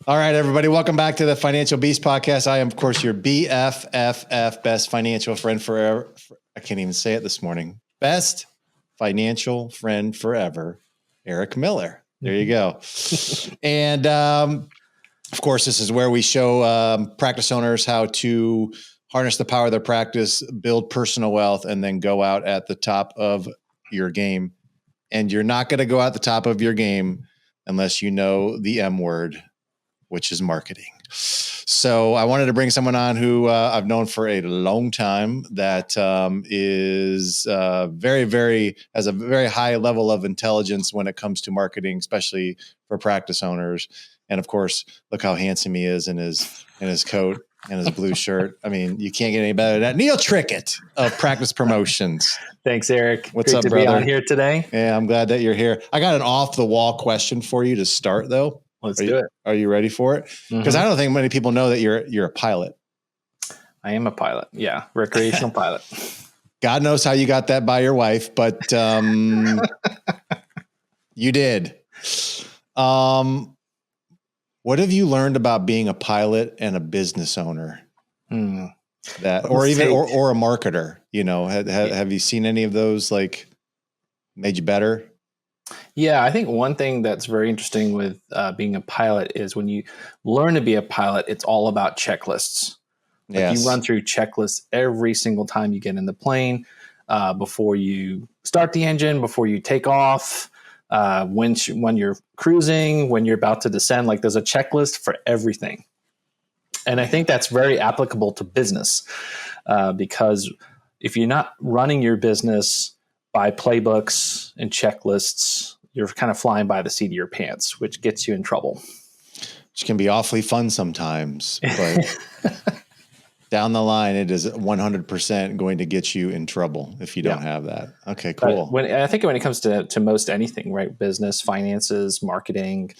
All right, everybody. Welcome back to the Financial Beast Podcast. I am, of course, your BFFF, best financial friend forever. I can't even say it this morning. Best financial friend forever, Eric Miller. There you go. And of course, this is where we show practice owners how to harness the power of their practice, build personal wealth, and then go out at the top of your game. And you're not going to go out the top of your game unless you know the M word, which is marketing. So I wanted to bring someone on who I've known for a long time that is has a very high level of intelligence when it comes to marketing, especially for practice owners. And of course, look how handsome he is in his coat and his blue shirt. I mean, you can't get any better than that. Neil Trickett of Practice Promotions. Thanks, Eric. What's Great up, to brother? be on here today. Yeah, I'm glad that you're here. I got an off the wall question for you to start, though. Let's do it. Are you ready for it? Because I don't think many people know that you're a pilot. I am a pilot. Yeah, recreational pilot. God knows how you got that by your wife, but you did. What have you learned about being a pilot and a business owner? That, or even or a marketer? You know, have you seen any of those like made you better? Yeah, I think one thing that's very interesting with being a pilot is when you learn to be a pilot, it's all about checklists. Like you run through checklists every single time you get in the plane, before you start the engine, before you take off, when you're cruising, when you're about to descend. Like there's a checklist for everything. And I think that's very applicable to business, because if you're not running your business by playbooks and checklists, you're kind of flying by the seat of your pants, which gets you in trouble. Which can be awfully fun sometimes, but down the line, it is 100% going to get you in trouble if you don't have that. Okay, cool. I think when it comes to most anything, right? Business, finances, marketing,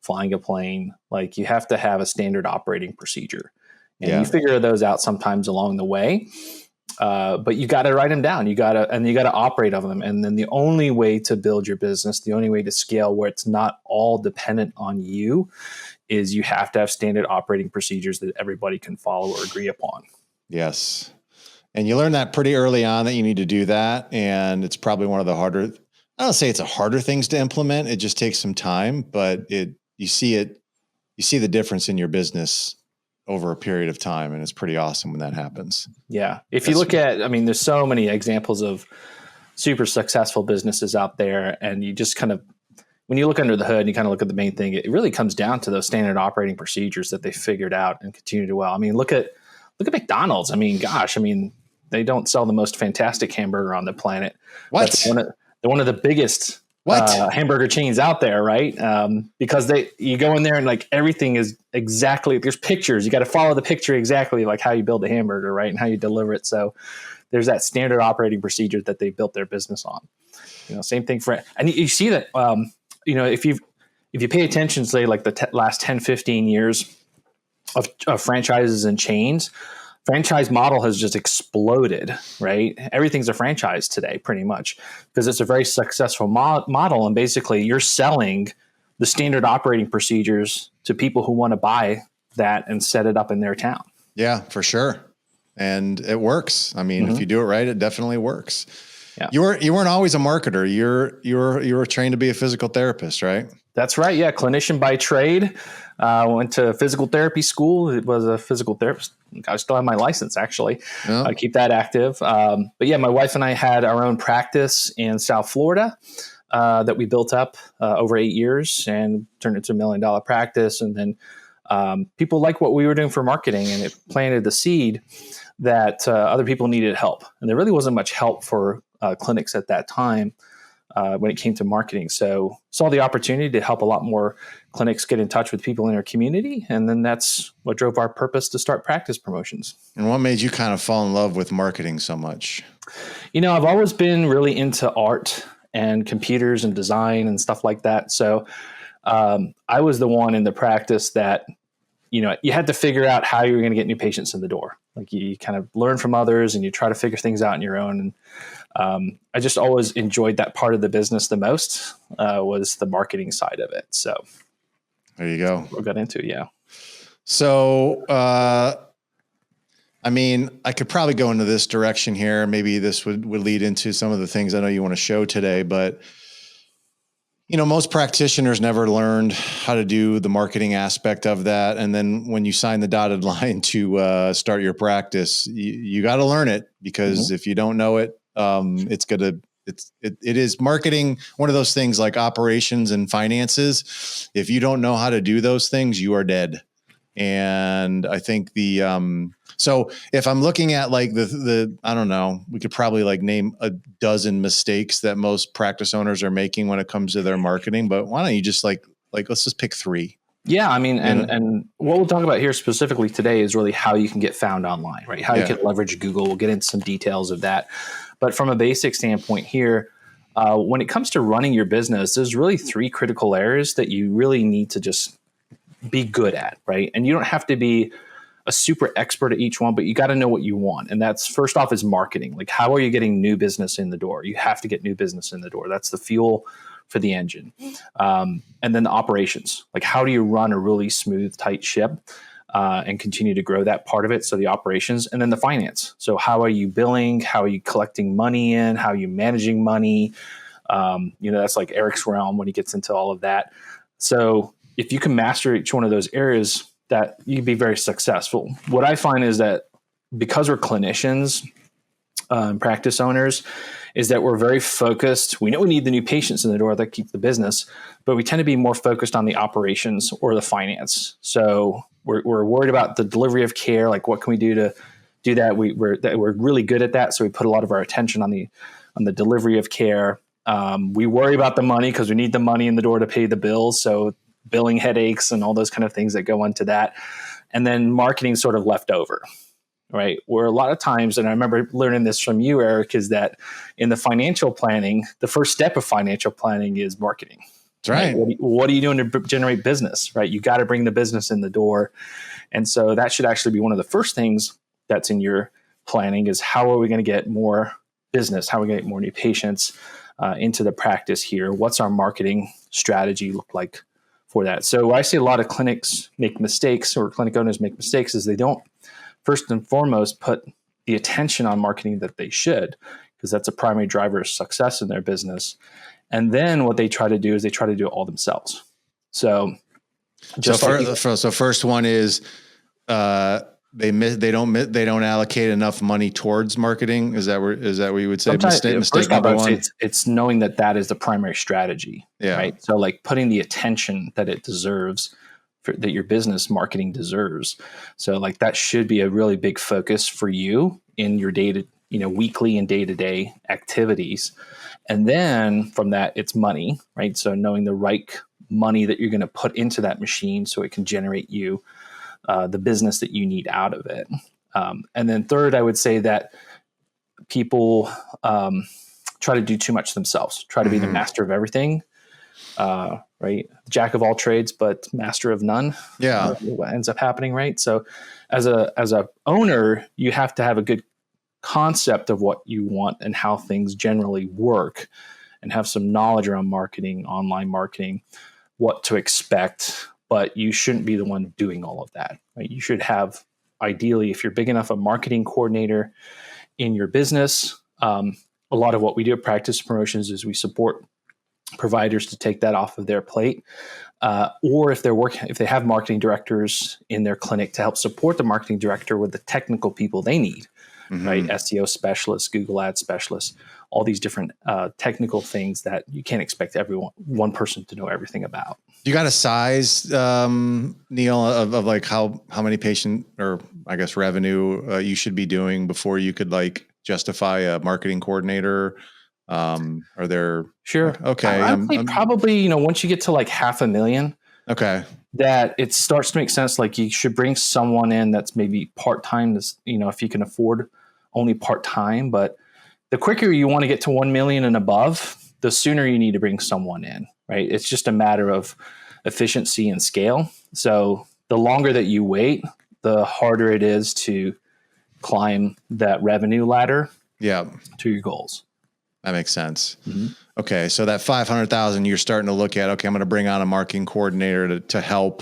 flying a plane, like you have to have a standard operating procedure. And you figure those out sometimes along the way. But you got to write them down. You got to operate on them. And then the only way to build your business, the only way to scale where it's not all dependent on you, is you have to have standard operating procedures that everybody can follow or agree upon. Yes. And you learn that pretty early on that you need to do that. And it's probably one of the harder, I don't say it's a harder things to implement. It just takes some time, but you see the difference in your business over a period of time. And it's pretty awesome when that happens. Yeah. If you look at, there's so many examples of super successful businesses out there, and you just kind of, when you look under the hood and you kind of look at the main thing, it really comes down to those standard operating procedures that they figured out and continue to do well. I mean, look at McDonald's. I mean, gosh, they don't sell the most fantastic hamburger on the planet. What? They're one of the biggest hamburger chains out there, right? Because you go in there and like everything is exactly, there's pictures. You got to follow the picture exactly like how you build a hamburger, right? And how you deliver it. So there's that standard operating procedure that they built their business on. Same thing and you see that, if you pay attention, say like the last 10, 15 years of franchises and chains, franchise model has just exploded, right? Everything's a franchise today, pretty much, because it's a very successful model. And basically you're selling the standard operating procedures to people who want to buy that and set it up in their town. Yeah, for sure. And it works. If you do it right, it definitely works. Yeah. You weren't always a marketer. You were trained to be a physical therapist, right? That's right. Yeah. Clinician by trade. Went to physical therapy school. It was a physical therapist. I still have my license, actually. Oh. I keep that active. But yeah, my wife and I had our own practice in South Florida that we built up over 8 years and turned into $1 million practice. And then people liked what we were doing for marketing, and it planted the seed that other people needed help. And there really wasn't much help for clinics at that time when it came to marketing. So saw the opportunity to help a lot more clinics get in touch with people in their community. And then that's what drove our purpose to start Practice Promotions. And what made you kind of fall in love with marketing so much? I've always been really into art and computers and design and stuff like that. So I was the one in the practice that, you had to figure out how you were going to get new patients in the door. Like you kind of learn from others and you try to figure things out on your own. And I just always enjoyed that part of the business the most, was the marketing side of it. So there you go. We got into it. Yeah. So, I mean, I could probably go into this direction here. Maybe this would lead into some of the things I know you want to show today, but most practitioners never learned how to do the marketing aspect of that. And then when you sign the dotted line to start your practice, you got to learn it, because if you don't know it, it is marketing. One of those things like operations and finances. If you don't know how to do those things, you are dead. And I think so if I'm looking at like I don't know, we could probably like name a dozen mistakes that most practice owners are making when it comes to their marketing, but why don't you just like let's just pick 3. Yeah. I mean, and what we'll talk about here specifically today is really how you can get found online, right? How you can leverage Google. We'll get into some details of that. But from a basic standpoint here, when it comes to running your business, there's really 3 critical areas that you really need to just be good at, right? And you don't have to be a super expert at each one, but you got to know what you want. And that's first off is marketing. Like, how are you getting new business in the door? You have to get new business in the door. That's the fuel for the engine. And then the operations, like how do you run a really smooth, tight ship and continue to grow that part of it? So the operations, and then the finance. So how are you billing? How are you collecting money in? How are you managing money? That's like Eric's realm when he gets into all of that. So if you can master each one of those areas, that you can be very successful. What I find is that because we're clinicians, practice owners, is that we're very focused. We know we need the new patients in the door that keep the business, but we tend to be more focused on the operations or the finance. So we're worried about the delivery of care. Like, what can we do to do that? We're really good at that. So we put a lot of our attention on the delivery of care. We worry about the money because we need the money in the door to pay the bills. So billing headaches and all those kind of things that go into that. And then marketing sort of left over, right? Where a lot of times, and I remember learning this from you, Eric, is that in the financial planning, the first step of financial planning is marketing. That's right. What are you doing to generate business, right? You got to bring the business in the door. And so that should actually be one of the first things that's in your planning is how are we going to get more business? How are we going to get more new patients into the practice here? What's our marketing strategy look like for that? So I see a lot of clinics make mistakes, or clinic owners make mistakes, is they don't first and foremost put the attention on marketing that they should, because that's a primary driver of success in their business. And then what they try to do is they try to do it all themselves. So first one is they don't allocate enough money towards marketing. Is that what you would say? Mistake number 1. It's knowing that is the primary strategy. Yeah. Right. So like putting the attention that it deserves, that your business marketing deserves. So like that should be a really big focus for you in your weekly and day-to-day activities. And then from that, it's money, right? So knowing the right money that you're going to put into that machine so it can generate you the business that you need out of it. And then third, I would say that people try to do too much themselves, try to be the master of everything, right? Jack of all trades, but master of none. Yeah. What ends up happening, right? So as a owner, you have to have a good concept of what you want and how things generally work, and have some knowledge around marketing, online marketing, what to expect. But you shouldn't be the one doing all of that, right? You should have, ideally, if you're big enough, a marketing coordinator in your business. A lot of what we do at Practice Promotions is we support providers to take that off of their plate, or if they have marketing directors in their clinic, to help support the marketing director with the technical people they need, right? SEO specialists, Google Ads specialists, all these different technical things that you can't expect one person to know everything about. You got a size, Neil, of like how many patient, or I guess revenue you should be doing before you could like justify a marketing coordinator? Are there? Sure. Okay. I'd say probably, once you get to like $500,000, okay, that it starts to make sense. Like you should bring someone in that's maybe part-time, if you can afford only part-time. But the quicker you want to get to 1 million and above, the sooner you need to bring someone in, right? It's just a matter of efficiency and scale. So the longer that you wait, the harder it is to climb that revenue ladder to your goals. That makes sense. Mm-hmm. Okay. So that 500,000, you're starting to look at, okay, I'm going to bring on a marketing coordinator to help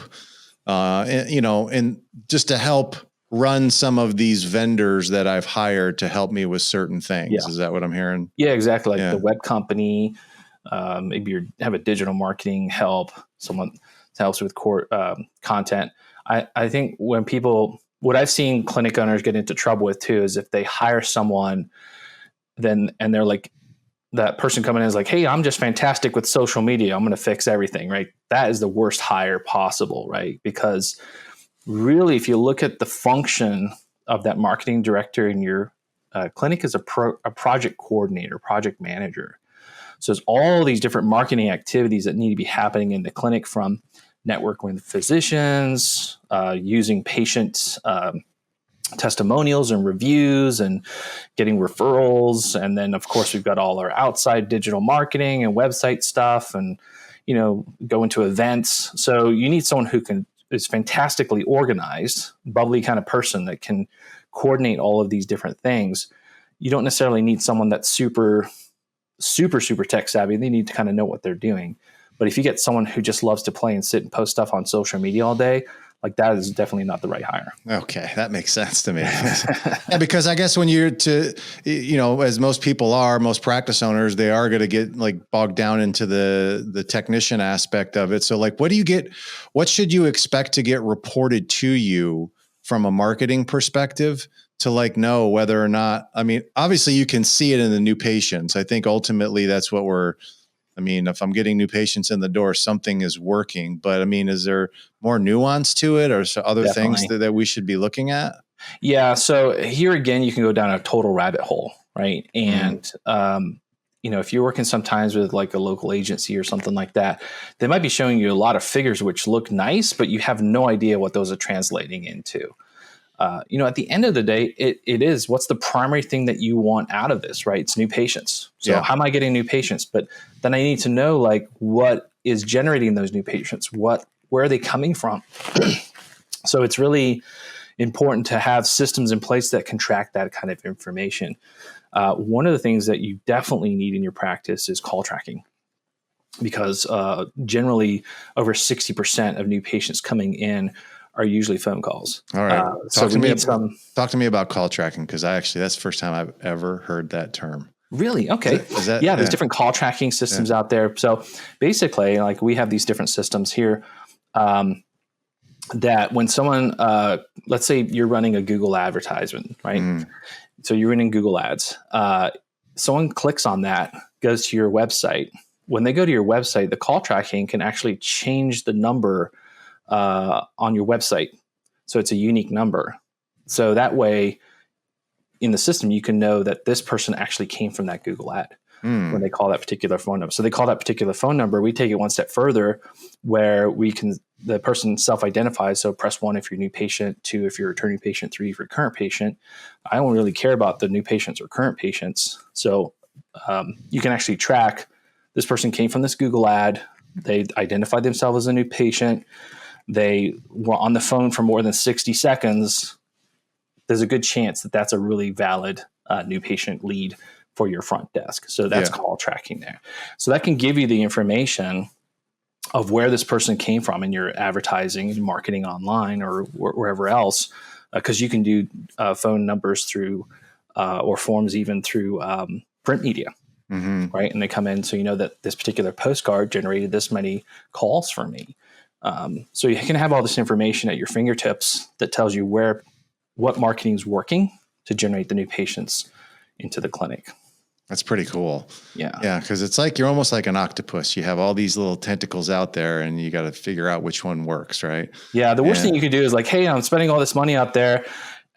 and just to help run some of these vendors that I've hired to help me with certain things. Yeah. Is that what I'm hearing? Yeah, exactly. Like the web company, maybe you have a digital marketing help, someone helps with core content. I think what I've seen clinic owners get into trouble with too is if they hire someone, and they're like, that person coming in is like, hey, I'm just fantastic with social media, I'm going to fix everything, right? That is the worst hire possible, right? Because really, if you look at the function of that marketing director in your clinic, is a project coordinator, project manager. So there's all these different marketing activities that need to be happening in the clinic, from networking with physicians, using patient testimonials and reviews, and getting referrals. And then, of course, we've got all our outside digital marketing and website stuff, and go into events. So you need someone who is fantastically organized, bubbly kind of person that can coordinate all of these different things. You don't necessarily need someone that's super tech savvy. They need to kind of know what they're doing. But if you get someone who just loves to play and sit and post stuff on social media all day, like, that is definitely not the right hire. Okay. That makes sense to me. Yeah, because I guess when as most people are, most practice owners, they are going to get like bogged down into the technician aspect of it. So like, what should you expect to get reported to you from a marketing perspective to like know whether or not, I mean, obviously you can see it in the new patients. I think ultimately that's what if I'm getting new patients in the door, something is working. But I mean, is there more nuance to it, or other things that we should be looking at? Yeah. So here again, you can go down a total rabbit hole, right? And, if you're working sometimes with like a local agency or something like that, they might be showing you a lot of figures which look nice, but you have no idea what those are translating into. At the end of the day, it is, what's the primary thing that you want out of this, right? It's new patients. So how am I getting new patients? But then I need to know like what is generating those new patients, where are they coming from? So it's really important to have systems in place that can track that kind of information. One of the things that you definitely need in your practice is call tracking, because generally over 60% of new patients coming in are usually phone calls. All right. Talk to me about call tracking, because that's the first time I've ever heard that term. Really? Okay. There's different call tracking systems out there. So basically, like, we have these different systems here that when someone, let's say you're running a Google advertisement, right? So you're running Google ads. Someone clicks on that, goes to your website. When they go to your website, the call tracking can actually change the number on your website. So it's a unique number. So that way in the system, you can know that this person actually came from that Google ad when they call that particular phone number. So they call that particular phone number. We take it one step further, where the person self-identifies. So press 1 if you're a new patient, 2 if you're a returning patient, 3 if you're a current patient. I don't really care about the new patients or current patients. So you can actually track, this person came from this Google ad. They identified themselves as a new patient. They were on the phone for more than 60 seconds. There's a good chance that that's a really valid new patient lead for your front desk. So that's call tracking there. So that can give you the information of where this person came from in your advertising and marketing online or wherever else, because you can do phone numbers through or forms even through print media. Right. And they come in. So you know that this particular postcard generated this many calls for me. So you can have all this information at your fingertips that tells you what marketing is working to generate the new patients into the clinic. That's pretty cool. Yeah. Yeah. Cause it's like, you're almost like an octopus. You have all these little tentacles out there and you got to figure out which one works. Right. Yeah. The worst thing you could do is like, hey, I'm spending all this money out there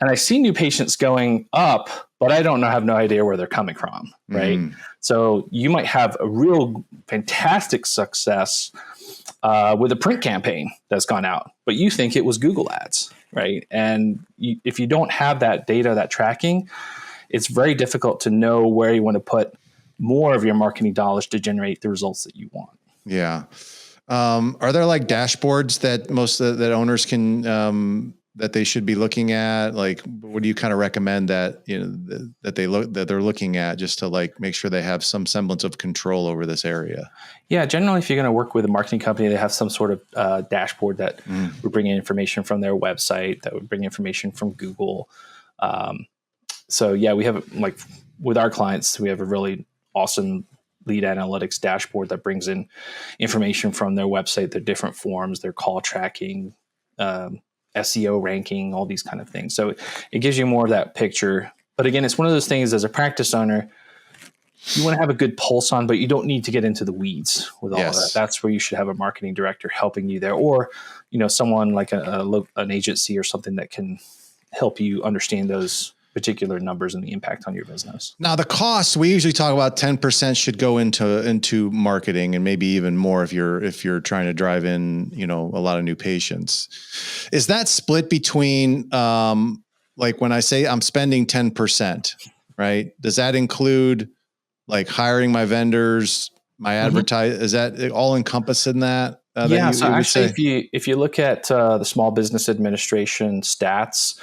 and I see new patients going up, but I have no idea where they're coming from. Right. So you might have a real fantastic success with a print campaign that's gone out, but you think it was Google ads. Right. And if you don't have that data, that tracking, it's very difficult to know where you want to put more of your marketing dollars to generate the results that you want. Yeah. Are there like dashboards that that owners can that they should be looking at? Like, what do you kind of recommend that, that they're looking at, just to like make sure they have some semblance of control over this area? Yeah, generally, if you're going to work with a marketing company, they have some sort of dashboard that would bring in information from their website, that would bring information from Google. So yeah, we have, like, with our clients, we have a really awesome lead analytics dashboard that brings in information from their website, their different forms, their call tracking, SEO ranking, all these kind of things. So it gives you more of that picture. But again, it's one of those things, as a practice owner, you want to have a good pulse on, but you don't need to get into the weeds with all of that. That's where you should have a marketing director helping you there, or, someone like an agency or something that can help you understand those particular numbers and the impact on your business. Now, the costs, we usually talk about 10% should go into marketing, and maybe even more if you're trying to drive in, a lot of new patients. Is that split between, like when I say I'm spending 10%, right? Does that include like hiring my vendors, my advertise? Is that all encompassed in that? Yeah. So actually, if you look at the Small Business Administration stats,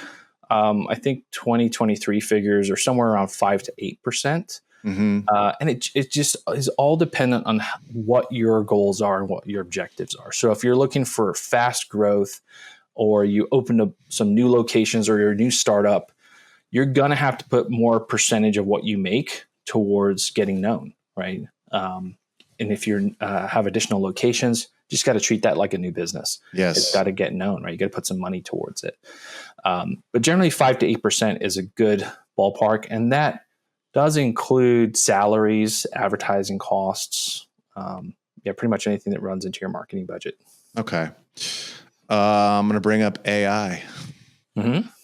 I think 2023 figures are somewhere around 5 to 8%. And it just is all dependent on what your goals are and what your objectives are. So if you're looking for fast growth, or you open up some new locations, or you're a new startup, you're going to have to put more percentage of what you make towards getting known, right? And if you have additional locations, you just got to treat that like a new business. Yes. It's got to get known, right? You got to put some money towards it. But generally 5 to 8% is a good ballpark. And that does include salaries, advertising costs. Pretty much anything that runs into your marketing budget. Okay. I'm going to bring up AI.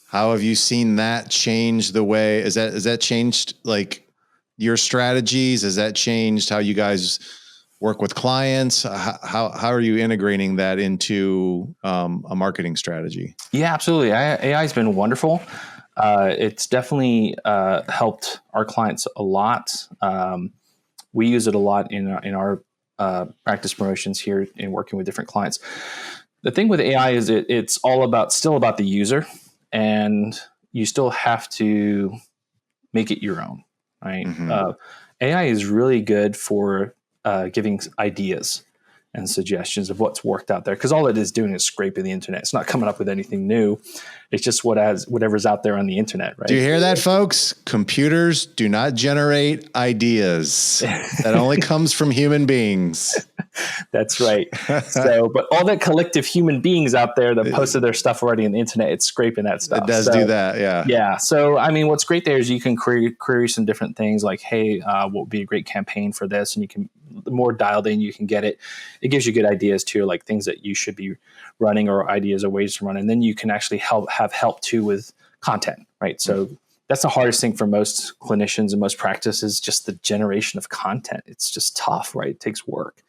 How have you seen that change the way? Is that changed like your strategies? Has that changed how you guys work with clients? How are you integrating that into a marketing strategy? Yeah, absolutely. AI has been wonderful. It's definitely helped our clients a lot. We use it a lot in our practice promotions here in working with different clients. The thing with AI is it's still about the user, and you still have to make it your own, right? AI is really good for giving ideas and suggestions of what's worked out there, because all it is doing is scraping the internet. It's not coming up with anything new. It's just whatever's out there on the internet, right? Do you hear that, folks? Computers do not generate ideas. That only comes from human beings. That's right. So, but all that collective human beings out there that posted their stuff already on the internet, it's scraping that stuff. It does do that, yeah. Yeah. So, I mean, what's great there is you can query some different things like, hey, what would be a great campaign for this? And you can, the more dialed in you can get it, it gives you good ideas too, like things that you should be running, or ideas or ways to run. And then you can actually have help too with content, right? So that's the hardest thing for most clinicians and most practices, just the generation of content. It's just tough, right? It takes work.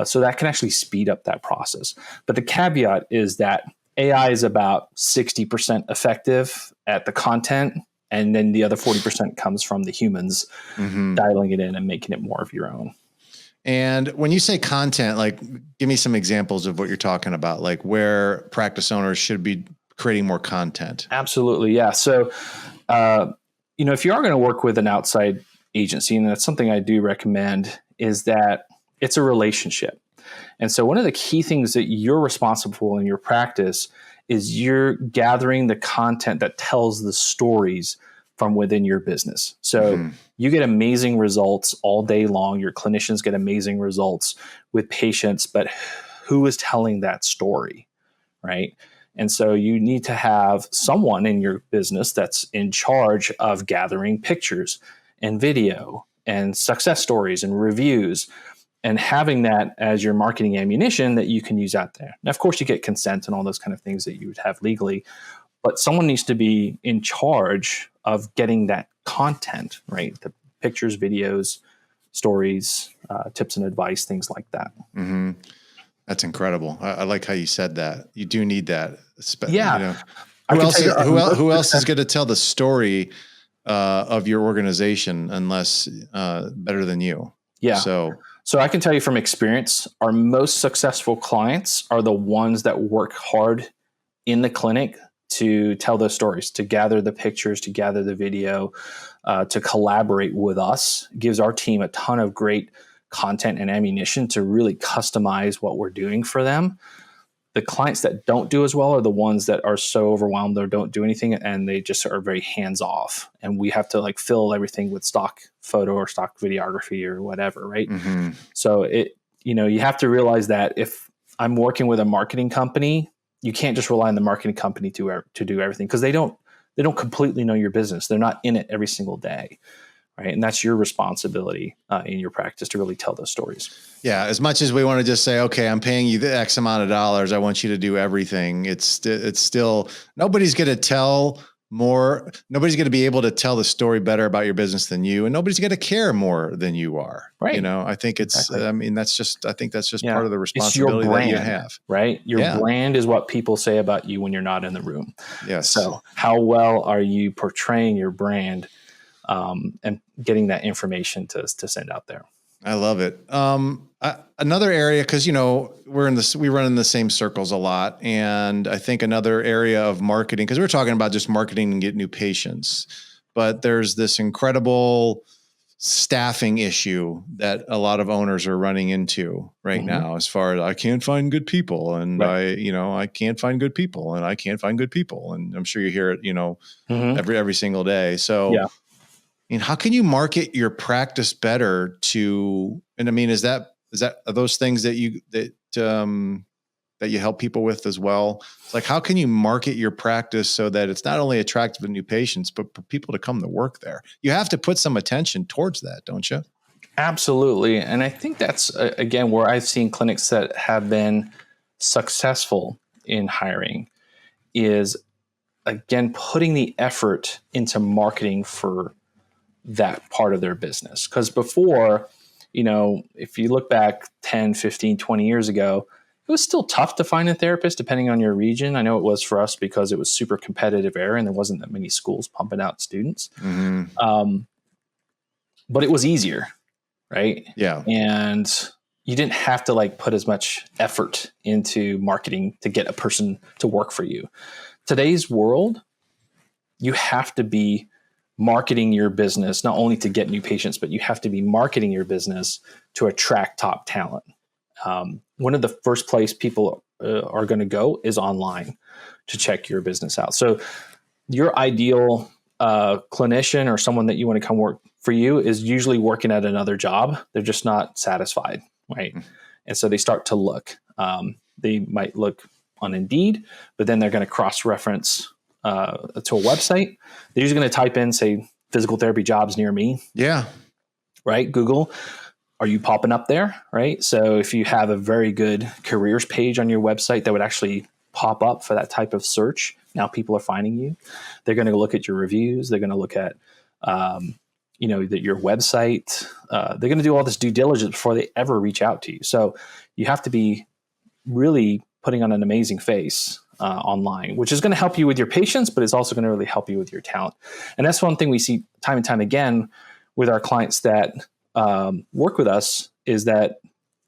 So that can actually speed up that process. But the caveat is that AI is about 60% effective at the content, and then the other 40% comes from the humans dialing it in and making it more of your own. And when you say content, like, give me some examples of what you're talking about, like where practice owners should be creating more content. Absolutely. Yeah. So, if you are going to work with an outside agency, and that's something I do recommend, is that it's a relationship. And so one of the key things that you're responsible for in your practice is you're gathering the content that tells the stories from within your business. So you get amazing results all day long. Your clinicians get amazing results with patients, but who is telling that story, right? And so you need to have someone in your business that's in charge of gathering pictures and video and success stories and reviews, and having that as your marketing ammunition that you can use out there. Now, of course, you get consent and all those kind of things that you would have legally, but someone needs to be in charge of getting that content, right? The pictures, videos, stories, tips and advice, things like that. That's incredible. I like how you said that. You do need that. Yeah. Who else is going to tell the story of your organization unless better than you? Yeah. So I can tell you from experience, our most successful clients are the ones that work hard in the clinic to tell those stories, to gather the pictures, to gather the video, to collaborate with us. It gives our team a ton of great content and ammunition to really customize what we're doing for them. The clients that don't do as well are the ones that are so overwhelmed or don't do anything, and they just are very hands off. And we have to like fill everything with stock photo or stock videography or whatever, right? Mm-hmm. So you have to realize that if I'm working with a marketing company, you can't just rely on the marketing company to do everything, because they don't completely know your business. They're not in it every single day, right? And that's your responsibility in your practice to really tell those stories. Yeah, as much as we want to just say, okay, I'm paying you the X amount of dollars, I want you to do everything. It's still nobody's going to tell more. Nobody's going to be able to tell the story better about your business than you, and nobody's going to care more than you are. Right. You know, I think it's. Exactly. I mean, that's just part of the responsibility it's your brand, that you have. Right. Your brand is what people say about you when you're not in the room. Yes. So how well are you portraying your brand, and getting that information to send out there? I love it. Another area, because we run in the same circles a lot, and I think another area of marketing, because we're talking about just marketing and get new patients, but there's this incredible staffing issue that a lot of owners are running into right now, as far as I can't find good people, and I can't find good people, and I can't find good people, and I'm sure you hear it, every single day. So. Yeah. How can you market your practice better and I mean, are those things that you help people with as well? It's like, how can you market your practice so that it's not only attractive to new patients, but for people to come to work there? You have to put some attention towards that, don't you? Absolutely. And I think that's, again, where I've seen clinics that have been successful in hiring is, again, putting the effort into marketing for that part of their business. Because before, if you look back 10, 15, 20 years ago, it was still tough to find a therapist depending on your region. I know it was for us because it was super competitive area and there wasn't that many schools pumping out students. But it was easier, right? Yeah. And you didn't have to put as much effort into marketing to get a person to work for you. Today's world, you have to be marketing your business, not only to get new patients, but you have to be marketing your business to attract top talent. One of the first place people are going to go is online to check your business out. So your ideal clinician or someone that you want to come work for you is usually working at another job. They're just not satisfied, right? And so they start to look. They might look on Indeed, but then they're going to cross-reference to a website. They're usually going to type in, say, physical therapy jobs near me. Yeah. Right. Google, are you popping up there? Right. So if you have a very good careers page on your website that would actually pop up for that type of search, now people are finding you. They're going to look at your reviews. They're going to look at, your website. They're going to do all this due diligence before they ever reach out to you. So you have to be really putting on an amazing face online, which is going to help you with your patients, but it's also going to really help you with your talent. And that's one thing we see time and time again with our clients that work with us, is that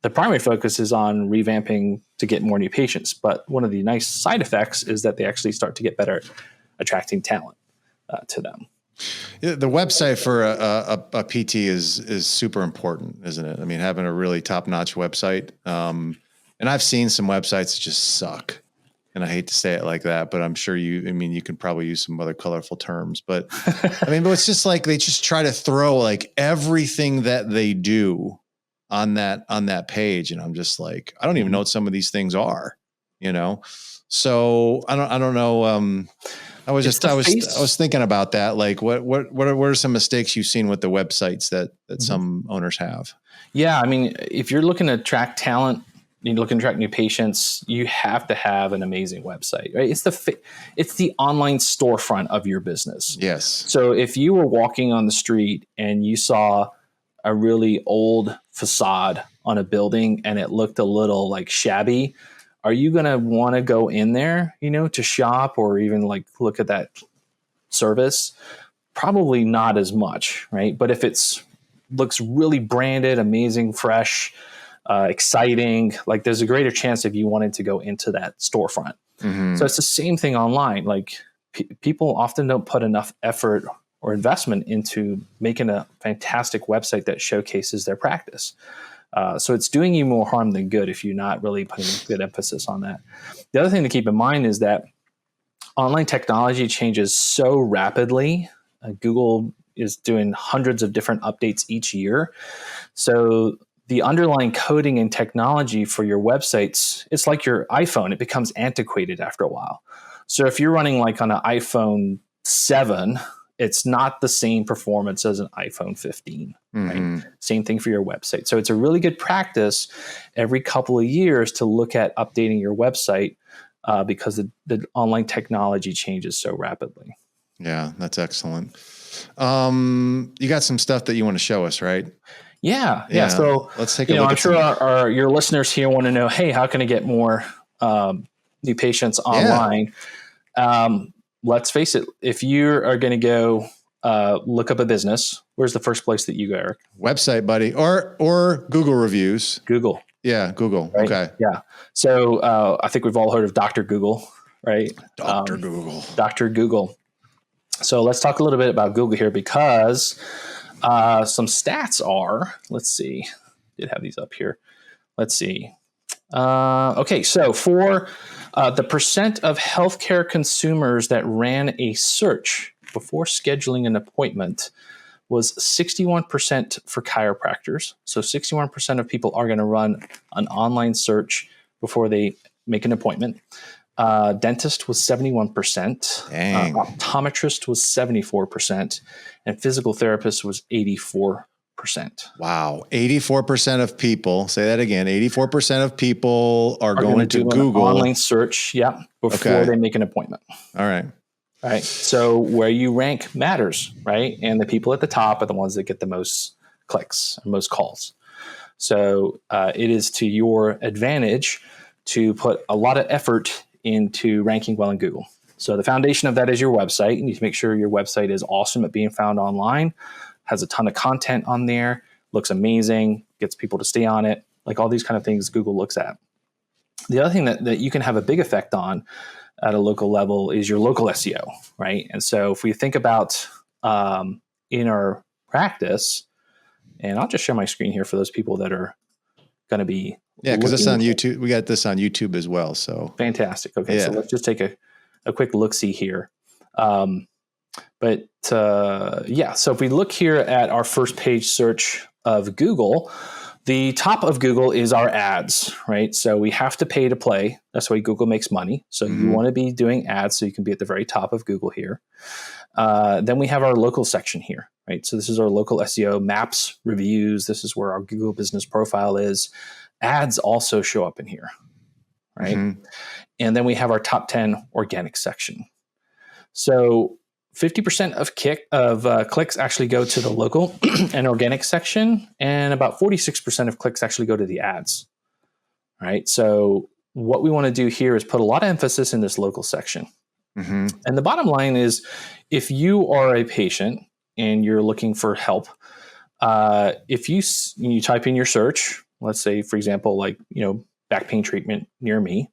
the primary focus is on revamping to get more new patients. But one of the nice side effects is that they actually start to get better at attracting talent to them. The website for a PT is super important, isn't it? I mean, having a really top-notch website. And I've seen some websites that just suck. And I hate to say it like that, but I'm sure you can probably use some other colorful terms, but but it's just like, they just try to throw everything that they do on that page. And I'm just like, I don't even know what some of these things are, So I don't know. I was thinking about that. Like what are some mistakes you've seen with the websites that some owners have? Yeah. I mean, if you're looking to attract talent, you're looking to attract new patients, you have to have an amazing website, right? It's the online storefront of your business. Yes. So if you were walking on the street and you saw a really old facade on a building and it looked a little shabby, are you going to want to go in there, to shop or even look at that service? Probably not as much, right? But if looks really branded, amazing, fresh, exciting, there's a greater chance of you wanting to go into that storefront. So it's the same thing online. Like people often don't put enough effort or investment into making a fantastic website that showcases their practice. So it's doing you more harm than good if you're not really putting good emphasis on that. The other thing to keep in mind is that online technology changes so rapidly. Google is doing hundreds of different updates each year. So the underlying coding and technology for your websites, it's like your iPhone. It becomes antiquated after a while. So if you're running like on an iPhone 7, it's not the same performance as an iPhone 15, right? Same thing for your website. So it's a really good practice every couple of years to look at updating your website because the online technology changes so rapidly. Yeah, that's excellent. You got some stuff that you want to show us, right? Yeah. So let's take a look. I'm sure your listeners here want to know, hey, how can I get more new patients online? Let's face it, if you are going to go look up a business, where's the first place that you go, Eric? Website, buddy, or Google reviews. Google. Yeah, Google. Right? Okay. Yeah. So I think we've all heard of Dr. Google, right? Dr. Google. Dr. Google. So let's talk a little bit about Google here because some stats are, let's see, did have these up here. Let's see. Okay, so for the percent of healthcare consumers that ran a search before scheduling an appointment was 61% for chiropractors. So 61% of people are going to run an online search before they make an appointment. Dentist was 71%. Optometrist was 74%. And physical therapist was 84%. Wow. 84% of people, say that again, 84% of people are going to Google. An online search, before they make an appointment. All right. All right. So where you rank matters, right? And the people at the top are the ones that get the most clicks and most calls. So it is to your advantage to put a lot of effort into ranking well in Google. So the foundation of that is your website. You need to make sure your website is awesome at being found online, has a ton of content on there, looks amazing, gets people to stay on it, like all these kind of things Google looks at. The other thing that you can have a big effect on at a local level is your local SEO, right? And so if we think about in our practice, and I'll just share my screen here for those people that are going to be because it's on YouTube. We got this on YouTube as well. So fantastic. Okay, so let's just take a quick look-see here. So if we look here at our first page search of Google, the top of Google is our ads, right? So we have to pay to play. That's why Google makes money. So you want to be doing ads so you can be at the very top of Google here. Then we have our local section here, right? So this is our local SEO, maps, reviews. This is where our Google business profile is. Ads also show up in here, right? And then we have our top 10 organic section. So 50% of clicks actually go to the local and organic section, and about 46% of clicks actually go to the ads, right? So what we want to do here is put a lot of emphasis in this local section. And the bottom line is, if you are a patient and you're looking for help, if you type in your search, let's say, for example, like, back pain treatment near me,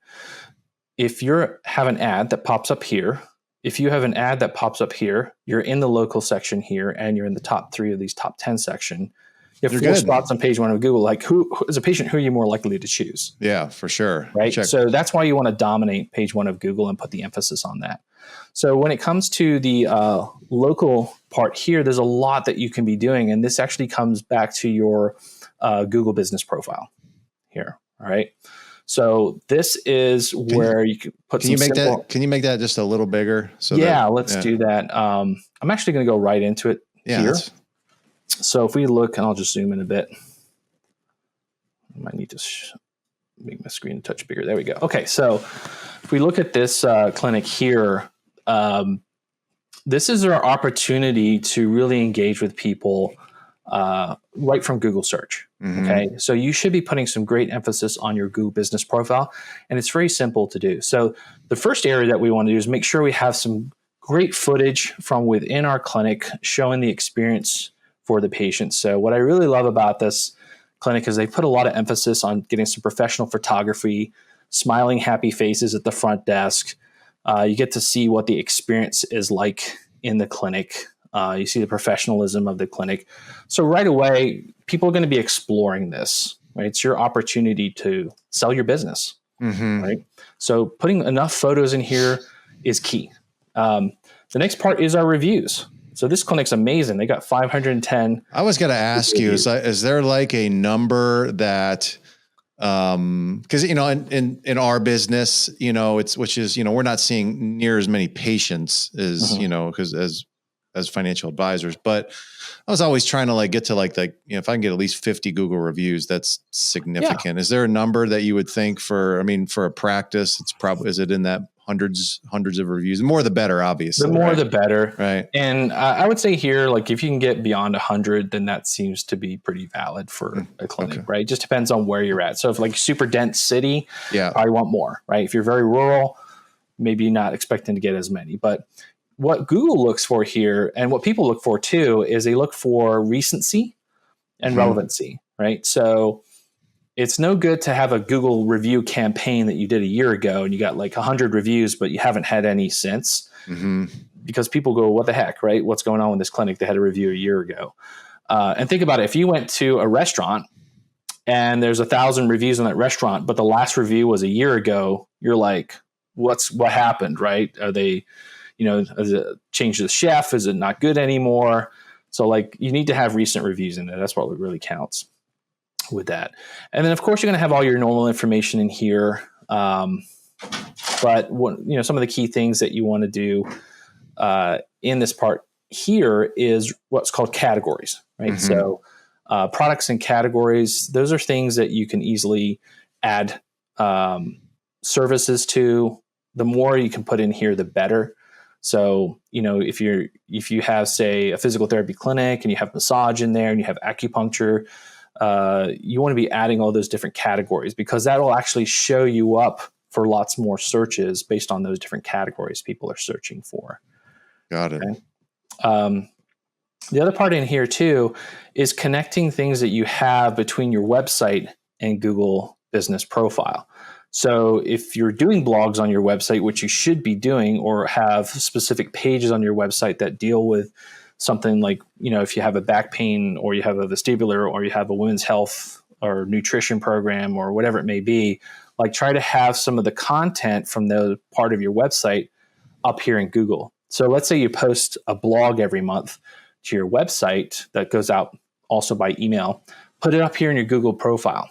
if you have an ad that pops up here, if you have an ad that pops up here, you're in the local section here, and you're in the top 3 of these top 10 section. You have 4 spots on page 1 of Google. Like, who as a patient, who are you more likely to choose? Yeah, for sure. Right. So that's why you want to dominate page 1 of Google and put the emphasis on that. So when it comes to the local part here, there's a lot that you can be doing. And this actually comes back to your Google business profile here. All right. So this is where you can put Can you make that just a little bigger? Let's do that. I'm actually going to go right into it here. So if we look, and I'll just zoom in a bit. I might need to make my screen a touch bigger. There we go. Okay, so if we look at this clinic here, this is our opportunity to really engage with people right from Google search. Okay. So you should be putting some great emphasis on your Google business profile, and it's very simple to do. So the first area that we want to do is make sure we have some great footage from within our clinic showing the experience for the patient. So what I really love about this clinic is they put a lot of emphasis on getting some professional photography, smiling, happy faces at the front desk. You get to see what the experience is like in the clinic. You see the professionalism of the clinic. So right away, people are going to be exploring this, right? It's your opportunity to sell your business, right? So putting enough photos in here is key. The next part is our reviews. So this clinic's amazing. They got 510. I was going to ask you, is there like a number that, cause in our business, we're not seeing near as many patients as, cause as financial advisors, but I was always trying to get to if I can get at least 50 Google reviews, that's significant. Yeah. Is there a number that you would think for a practice, is it in that hundreds of reviews? The more the better, obviously. The more the better. Right. And I would say here, if you can get beyond 100, then that seems to be pretty valid for a clinic, right? It just depends on where you're at. So if super dense city, I want more, right? If you're very rural, maybe you're not expecting to get as many, but what Google looks for here, and what people look for too, is they look for recency and relevancy, right? So it's no good to have a Google review campaign that you did a year ago and you got 100 reviews, but you haven't had any since, because people go, what the heck, right? What's going on with this clinic? They had a review a year ago. And think about it. If you went to a restaurant and there's 1,000 reviews on that restaurant, but the last review was a year ago, you're like, what happened, right? Are they... has it changed the chef? Is it not good anymore? So you need to have recent reviews in there. That's what really counts with that. And then of course you're going to have all your normal information in here. But some of the key things that you want to do in this part here is what's called categories, right? So products and categories, those are things that you can easily add services to. The more you can put in here, the better. So, if you have, say, a physical therapy clinic and you have massage in there and you have acupuncture, you want to be adding all those different categories, because that will actually show you up for lots more searches based on those different categories people are searching for. Got it. Okay? The other part in here too is connecting things that you have between your website and Google Business Profile. So if you're doing blogs on your website, which you should be doing, or have specific pages on your website that deal with something if you have a back pain, or you have a vestibular, or you have a women's health or nutrition program, or whatever it may be, try to have some of the content from the part of your website up here in Google. So let's say you post a blog every month to your website that goes out also by email, put it up here in your Google profile.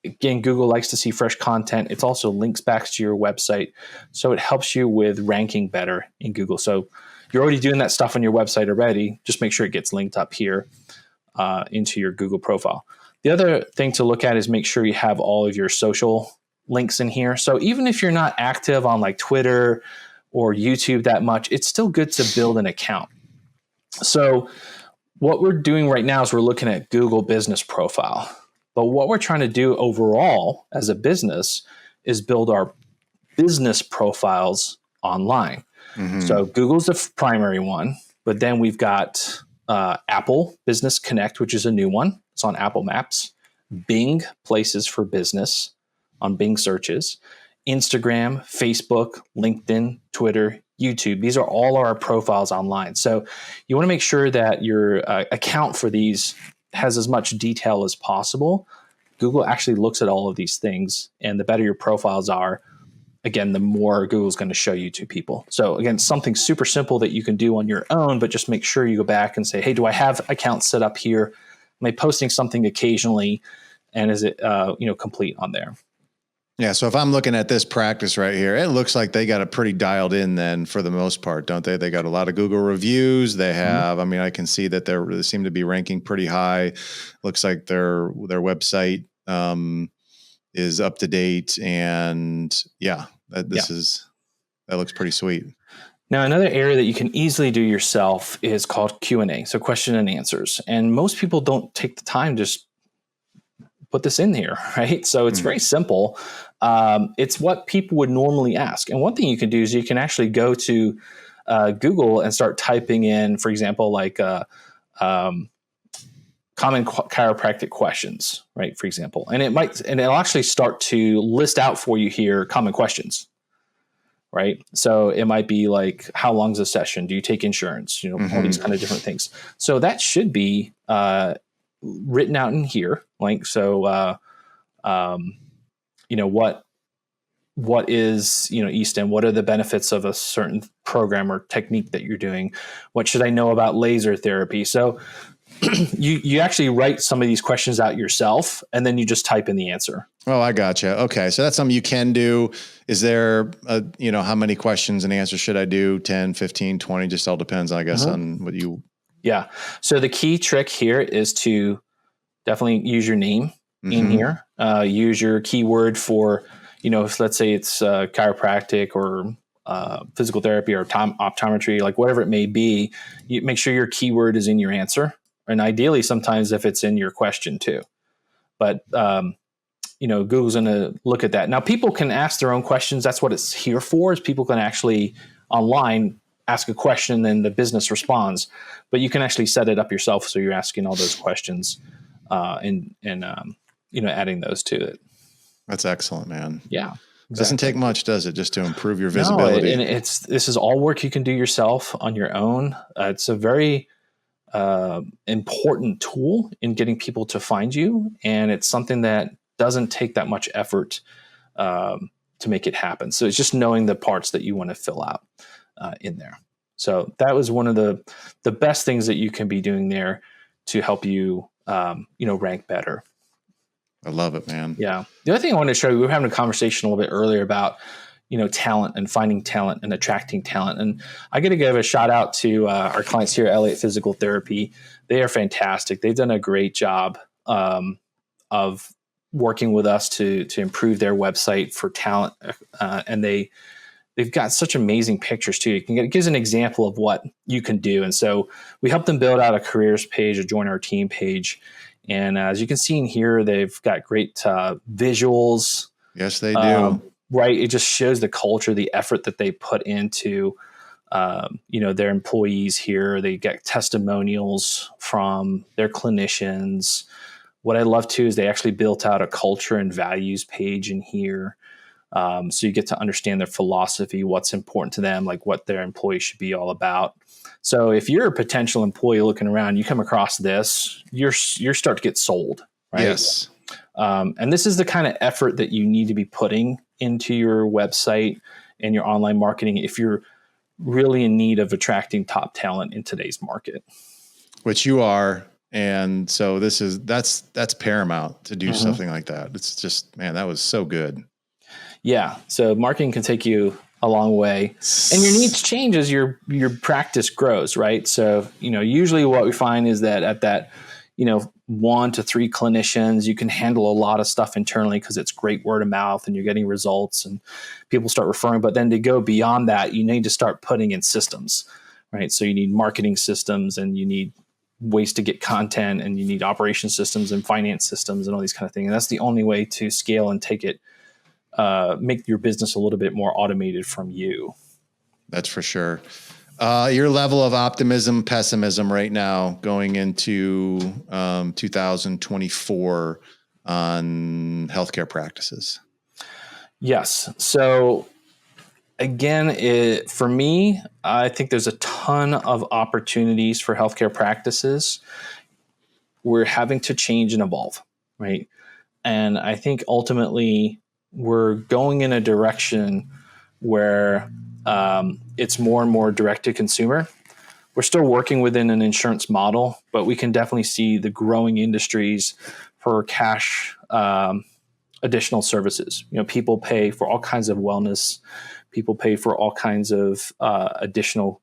Again, Google likes to see fresh content. It's also links back to your website. So it helps you with ranking better in Google. So you're already doing that stuff on your website already. Just make sure it gets linked up here into your Google profile. The other thing to look at is make sure you have all of your social links in here. So even if you're not active on Twitter or YouTube that much, it's still good to build an account. So what we're doing right now is we're looking at Google Business Profile. But what we're trying to do overall as a business is build our business profiles online. So Google's the primary one, but then we've got Apple Business Connect, which is a new one. It's on Apple Maps. Bing Places for Business on Bing searches. Instagram, Facebook, LinkedIn, Twitter, YouTube. These are all our profiles online. So you want to make sure that your account for these has as much detail as possible. Google actually looks at all of these things, and the better your profiles are, again, the more Google's going to show you to people. So again, something super simple that you can do on your own, but just make sure you go back and say, hey, do I have accounts set up here? Am I posting something occasionally? And is it complete on there? Yeah. So if I'm looking at this practice right here, it looks like they got it pretty dialed in then for the most part, don't they? They got a lot of Google reviews. They have, I can see that they seem to be ranking pretty high. Looks like their website is up to date, and that looks pretty sweet. Now, another area that you can easily do yourself is called Q&A. So question and answers. And most people don't take the time to just put this in here, right? So it's very simple. It's what people would normally ask. And one thing you can do is you can actually go to Google and start typing in, for example, common chiropractic questions, right? For example, and it'll actually start to list out for you here common questions, right? So it might be like, how long is a session? Do you take insurance? You know, all these kind of different things. So that should be written out in here. Like, so, you know, what is, you know, eSTEM? What are the benefits of a certain program or technique that you're doing? What should I know about laser therapy? So you actually write some of these questions out yourself, and then you just type in the answer. Oh, I gotcha. Okay. So that's something you can do. Is there you know, how many questions and answers should I do? 10, 15, 20, just all depends, I guess, on what you. Yeah. So the key trick here is to definitely use your name in here. Use your keyword for, you know, if let's say it's chiropractic or physical therapy or optometry, like whatever it may be, you make sure your keyword is in your answer. And ideally, sometimes if it's in your question too. But, you know, Google's going to look at that. Now, people can ask their own questions. That's what it's here for, is people can actually online ask a question and the business responds. But you can actually set it up yourself. So you're asking all those questions and you know, adding those to it. That's excellent, man. Yeah. Exactly. Doesn't take much, does it, just to improve your visibility? No, and this is all work you can do yourself on your own. It's a very important tool in getting people to find you, and it's something that doesn't take that much effort to make it happen. So it's just knowing the parts that you want to fill out in there. So that was one of the best things that you can be doing there to help you, you know, rank better. I love it, man. Yeah. The other thing I wanted to show you, we were having a conversation a little bit earlier about, you know, talent and finding talent and attracting talent. And I got to give a shout out to our clients here at Elliott Physical Therapy. They are fantastic. They've done a great job of working with us to improve their website for talent. And they've got such amazing pictures too. It gives an example of what you can do. And so we help them build out a careers page, a join our team page. And as you can see in here, they've got great visuals. Yes, they do. Right. It just shows the culture, the effort that they put into, you know, their employees here. They get testimonials from their clinicians. What I love too is they actually built out a culture and values page in here. So you get to understand their philosophy, what's important to them, like what their employees should be all about. So if you're a potential employee looking around, you come across this, you're start to get sold, right? Yes. And this is the kind of effort that you need to be putting into your website and your online marketing if you're really in need of attracting top talent in today's market. Which you are. And so that's paramount to do something like that. It's just, man, that was so good. Yeah. So marketing can take you a long way, and your needs change as your practice grows, right? So, you know, usually what we find is that at that, you know, 1 to 3 clinicians, you can handle a lot of stuff internally because it's great word of mouth and you're getting results and people start referring. But then to go beyond that, you need to start putting in systems, right? So you need marketing systems and you need ways to get content and you need operation systems and finance systems and all these kind of things. And that's the only way to scale and take it, make your business a little bit more automated from you. That's for sure. Your level of optimism, pessimism right now going into 2024 on healthcare practices. Yes. So again, for me, I think there's a ton of opportunities for healthcare practices. We're having to change and evolve, right? And I think ultimately we're going in a direction where it's more and more direct to consumer. We're still working within an insurance model, but we can definitely see the growing industries for cash additional services. You know, people pay for all kinds of wellness. People pay for all kinds of additional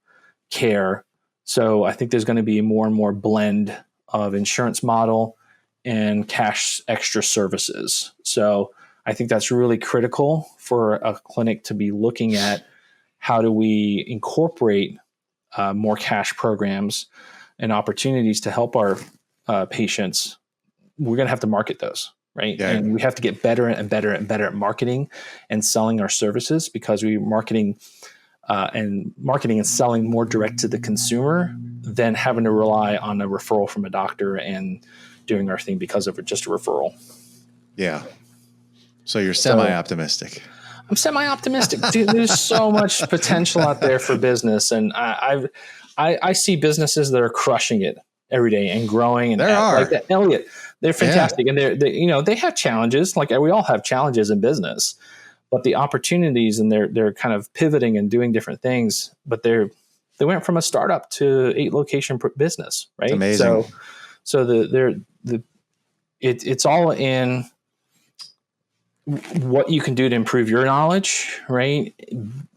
care. So I think there's going to be more and more blend of insurance model and cash extra services. So I think that's really critical for a clinic to be looking at. How do we incorporate more cash programs and opportunities to help our patients? We're going to have to market those, right? Yeah. And we have to get better and better and better at marketing and selling our services because we're marketing and marketing and selling more direct to the consumer than having to rely on a referral from a doctor and doing our thing because of just a referral. Yeah. So you're semi-optimistic. I'm semi-optimistic. Dude, there's so much potential out there for business. And I see businesses that are crushing it every day and growing. And like that Elliott, they're fantastic. Yeah. And they have challenges. Like we all have challenges in business, but the opportunities, and they're kind of pivoting and doing different things, but they went from a startup to 8 location business, right? It's amazing. So it's all in what you can do to improve your knowledge, right?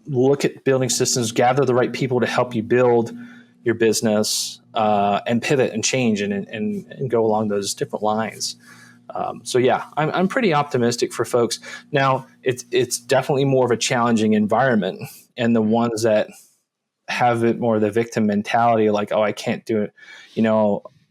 Look at building systems, gather the right people to help you build your business, and pivot and change and go along those different lines. So yeah, I'm pretty optimistic for folks. Now it's definitely more of a challenging environment, and the ones that have it more the victim mentality, like, oh, I can't do it.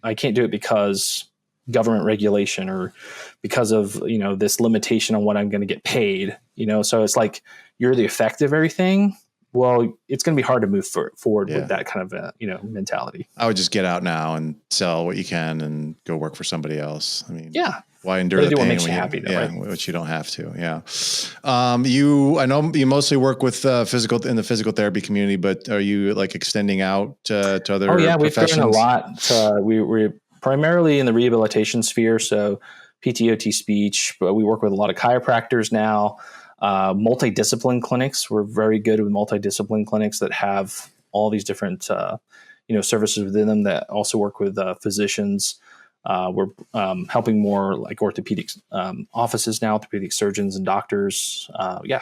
I can't do it because government regulation or because of, this limitation on what I'm going to get paid, so it's like, you're the effect of everything. Well, it's going to be hard to move forward with that kind of, mentality. I would just get out now and sell what you can and go work for somebody else. I mean, yeah. Why endure the pain what makes you happy, right? Which you don't have to. Yeah. I know you mostly work with in the physical therapy community, but are you like extending out to other? Oh yeah, professions? We've grown a lot. We're primarily in the rehabilitation sphere, so PTOT speech, but we work with a lot of chiropractors now. Multidiscipline clinics. We're very good with multidiscipline clinics that have all these different services within them that also work with physicians. We're helping more like orthopedic offices now, orthopedic surgeons and doctors.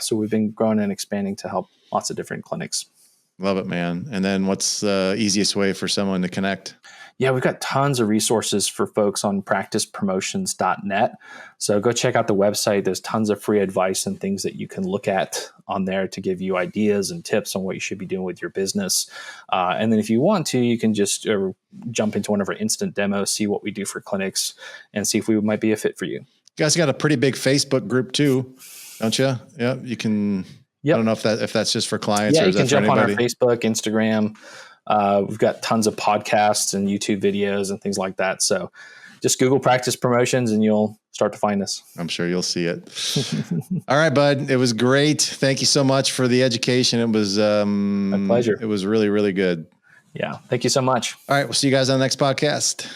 So we've been growing and expanding to help lots of different clinics. Love it, man. And then what's the easiest way for someone to connect? Yeah, we've got tons of resources for folks on practicepromotions.net. So go check out the website. There's tons of free advice and things that you can look at on there to give you ideas and tips on what you should be doing with your business. And then if you want to, you can just jump into one of our instant demos, see what we do for clinics, and see if we might be a fit for you. You guys got a pretty big Facebook group too, don't you? Yeah, you can. Yep. I don't know if that's just for clients. Yeah, or you can jump anybody? On our Facebook, Instagram. We've got tons of podcasts and YouTube videos and things like that. So just Google Practice Promotions and you'll start to find us. I'm sure you'll see it. All right, bud. It was great. Thank you so much for the education. It was my pleasure. It was really, really good. Yeah. Thank you so much. All right. We'll see you guys on the next podcast.